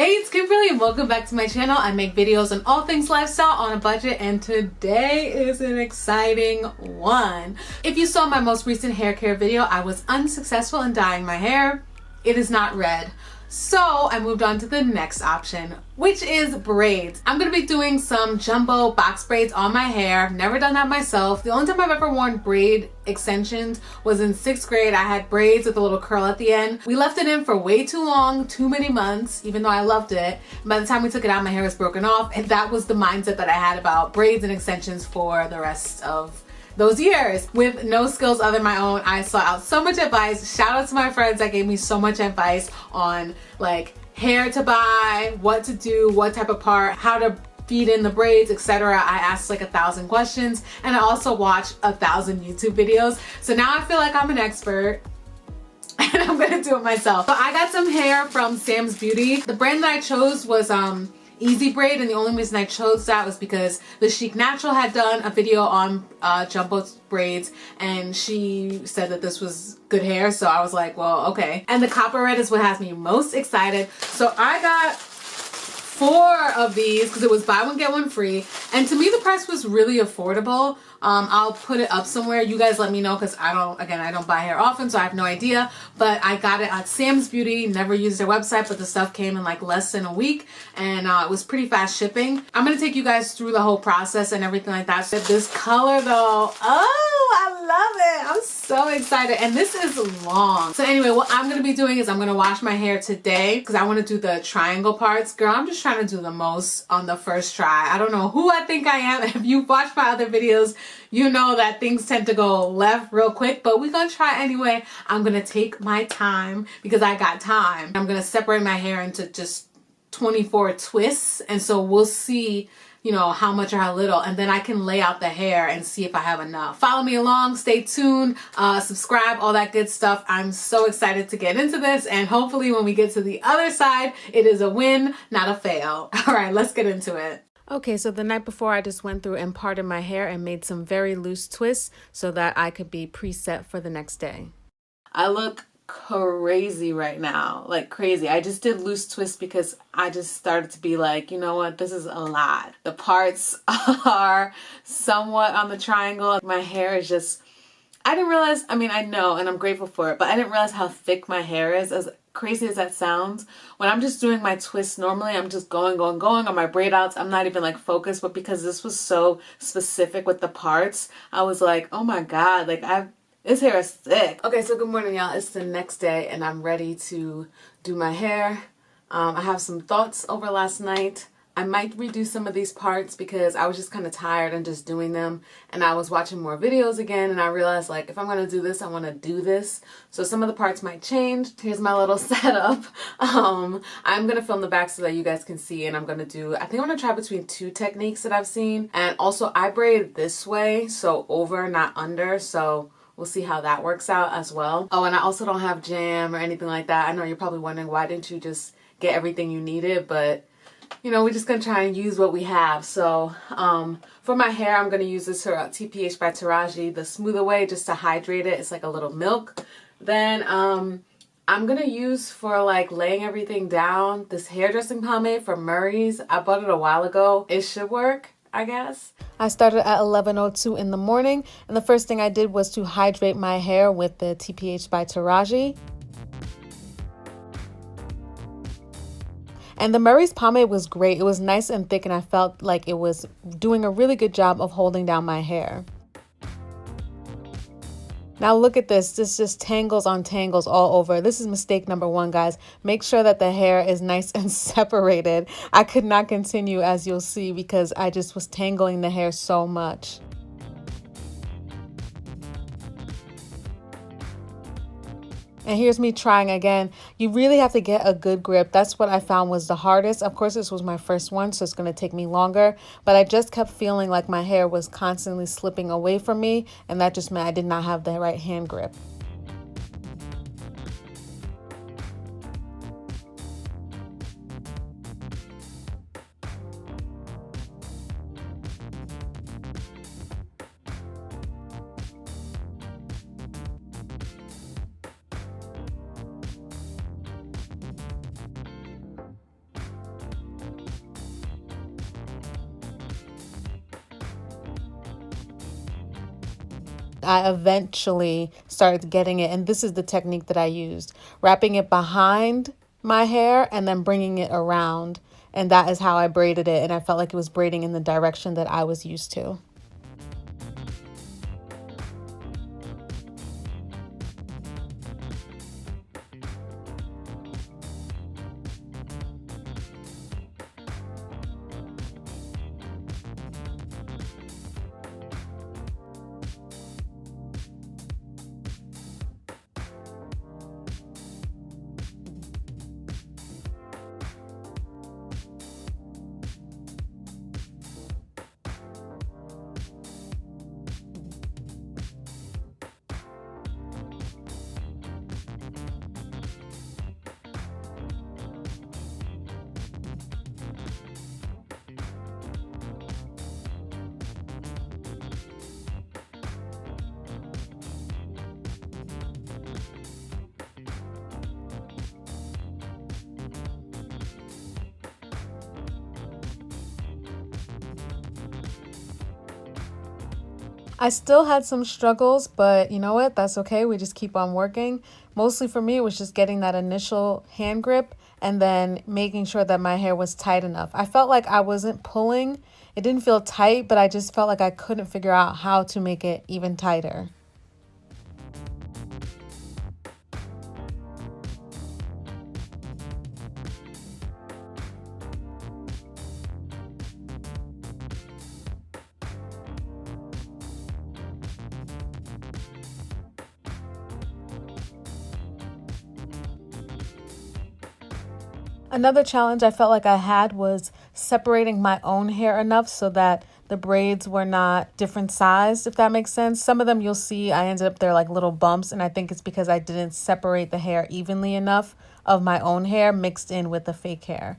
Hey, it's Kimberlee and welcome back to my channel. I make videos on all things lifestyle on a budget, and today is an exciting one. If you saw my most recent hair care video, I was unsuccessful in dyeing my hair. It is not red. So I moved on to the next option, which is braids. I'm gonna be doing some jumbo box braids on my hair. I've never done that myself. The only time I've ever worn braid extensions was in 6th grade. I had braids with a little curl at the end. We left it in for way too long, too many months, even though I loved it. By the time we took it out, my hair was broken off, and that was the mindset that I had about braids and extensions for the rest of those years. With no skills other than my own, I sought out so much advice. Shout out to my friends that gave me so much advice on like hair to buy, what to do, what type of part, how to feed in the braids, etc. I asked like 1,000 questions, and I also watched 1,000 YouTube videos. So now I feel like I'm an expert and I'm gonna do it myself. So I got some hair from Sam's Beauty. The brand that I chose was Easy Braid, and the only reason I chose that was because the Chic Natural had done a video on jumbo braids, and she said that this was good hair, so I was like, well, okay. And the copper red is what has me most excited. So I got 4 of these because it was buy one get one free, and to me the price was really affordable. I'll put it up somewhere. You guys let me know, because I don't buy hair often, so I have no idea, but I got it at Sam's Beauty. Never used their website, but the stuff came in like less than a week, and it was pretty fast shipping. I'm gonna take you guys through the whole process and everything like that. So this color though, oh, I love it. I'm so excited, and this is long. So anyway, what I'm gonna be doing is I'm gonna wash my hair today because I want to do the triangle parts. Girl, I'm just trying to do the most on the first try. I don't know who I think I am. If you've watched my other videos, you know that things tend to go left real quick, but we're gonna try anyway. I'm gonna take my time because I got time. I'm gonna separate my hair into just 24 twists, and so we'll see, you know, how much or how little, and then I can lay out the hair and see if I have enough. Follow me along, stay tuned, subscribe, all that good stuff. I'm so excited to get into this, and hopefully when we get to the other side, it is a win, not a fail. All right, let's get into it. Okay, so the night before I just went through and parted my hair and made some very loose twists so that I could be preset for the next day. I look crazy right now, like crazy. I just did loose twists because I just started to be like, you know what, this is a lot. The parts are somewhat on the triangle. My hair is just, I didn't realize, I mean, I know, and I'm grateful for it, but I didn't realize how thick my hair is. As crazy as that sounds, when I'm just doing my twists normally, I'm just going on my braid outs. I'm not even like focused, but because this was so specific with the parts, I was like, oh my God, like this hair is thick. Okay, so good morning, y'all. It's the next day, and I'm ready to do my hair. I have some thoughts over last night. I might redo some of these parts because I was just kind of tired and just doing them, and I was watching more videos again, and I realized, like, if I'm going to do this, I want to do this. So some of the parts might change. Here's my little setup. I'm going to film the back so that you guys can see, and I'm going to do, I think I'm going to try between 2 techniques that I've seen. And also I braid this way, so over, not under, so we'll see how that works out as well. Oh, and I also don't have jam or anything like that. I know you're probably wondering, why didn't you just get everything you needed? But you know, we're just going to try and use what we have. So for my hair, I'm going to use this TPH by Taraji, the smoother way, just to hydrate it. It's like a little milk. Then I'm going to use, for like laying everything down, this hairdressing pomade from Murray's. I bought it a while ago. It should work, I guess. I started at 11:02 in the morning, and the first thing I did was to hydrate my hair with the TPH by Taraji. And the Murray's pomade was great. It was nice and thick, and I felt like it was doing a really good job of holding down my hair. Now look at this. This just tangles on tangles all over. This is mistake number 1, guys. Make sure that the hair is nice and separated. I could not continue, as you'll see, because I just was tangling the hair so much. And here's me trying again. You really have to get a good grip. That's what I found was the hardest. Of course, this was my first one, so it's going to take me longer. But I just kept feeling like my hair was constantly slipping away from me, and that just meant I did not have the right hand grip. I eventually started getting it, and this is the technique that I used, wrapping it behind my hair and then bringing it around, and that is how I braided it, and I felt like it was braiding in the direction that I was used to. I still had some struggles, but you know what? That's okay. We just keep on working. Mostly for me, it was just getting that initial hand grip and then making sure that my hair was tight enough. I felt like I wasn't pulling. It didn't feel tight, but I just felt like I couldn't figure out how to make it even tighter. Another challenge I felt like I had was separating my own hair enough so that the braids were not different sized, if that makes sense. Some of them you'll see I ended up there like little bumps, and I think it's because I didn't separate the hair evenly enough of my own hair mixed in with the fake hair.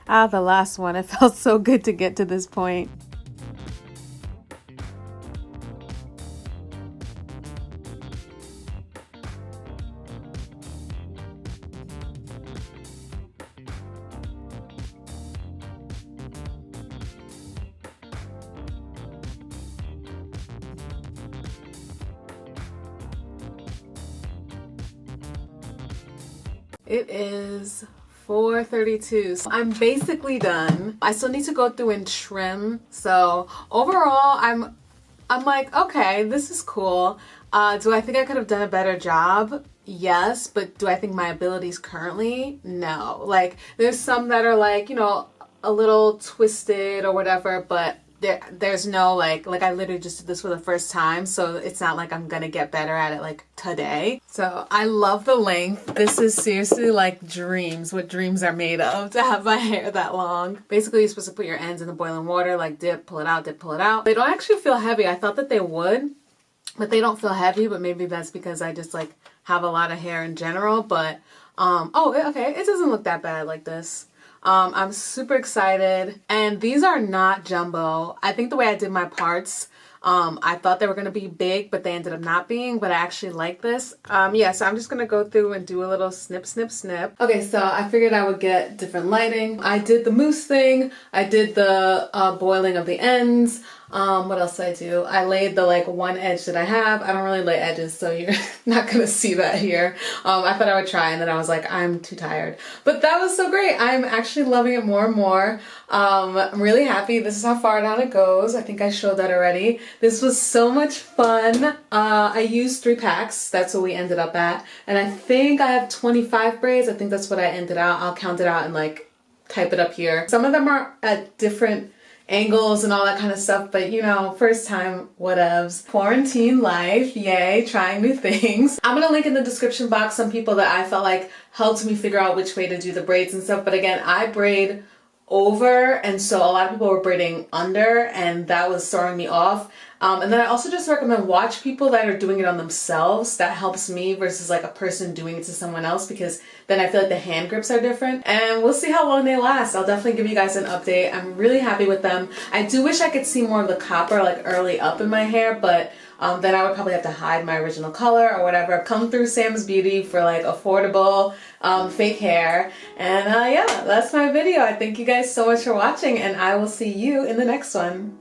Ah, the last one. It felt so good to get to this point. It is 4:32, so I'm basically done. I still need to go through and trim. So overall, I'm like, okay, this is cool. Do I think I could have done a better job? Yes, but do I think my abilities currently? No. Like, there's some that are like, you know, a little twisted or whatever, but there's no like I literally just did this for the first time, so it's not like I'm gonna get better at it like today. So I love the length. This is seriously like dreams, what dreams are made of, to have my hair that long. Basically, you're supposed to put your ends in the boiling water, like dip, pull it out, dip, pull it out. They don't actually feel heavy. I thought that they would, but they don't feel heavy, but maybe that's because I just like have a lot of hair in general. But oh, okay, it doesn't look that bad like this. I'm super excited, and these are not jumbo. I think the way I did my parts, I thought they were going to be big, but they ended up not being, but I actually like this. Yeah, so I'm just going to go through and do a little snip, snip, snip. Okay, so I figured I would get different lighting. I did the mousse thing. I did the boiling of the ends. What else did I do? I laid the like one edge that I have. I don't really lay edges, so you're not gonna see that here. I thought I would try, and then I was like, I'm too tired. But that was so great. I'm actually loving it more and more. I'm really happy. This is how far down it goes. I think I showed that already. This was so much fun. I used 3 packs. That's what we ended up at. And I think I have 25 braids. I think that's what I ended out. I'll count it out and like type it up here. Some of them are at different angles and all that kind of stuff, but you know, first time whatevs. Quarantine life, yay, trying new things. I'm gonna link in the description box some people that I felt like helped me figure out which way to do the braids and stuff, but again, I braid over, and so a lot of people were braiding under, and that was throwing me off. And then I also just recommend watch people that are doing it on themselves. That helps me versus like a person doing it to someone else, because then I feel like the hand grips are different. And we'll see how long they last. I'll definitely give you guys an update. I'm really happy with them. I do wish I could see more of the copper like early up in my hair, but then I would probably have to hide my original color or whatever. Come through Sam's Beauty for like affordable fake hair. And yeah, that's my video. I thank you guys so much for watching, and I will see you in the next one.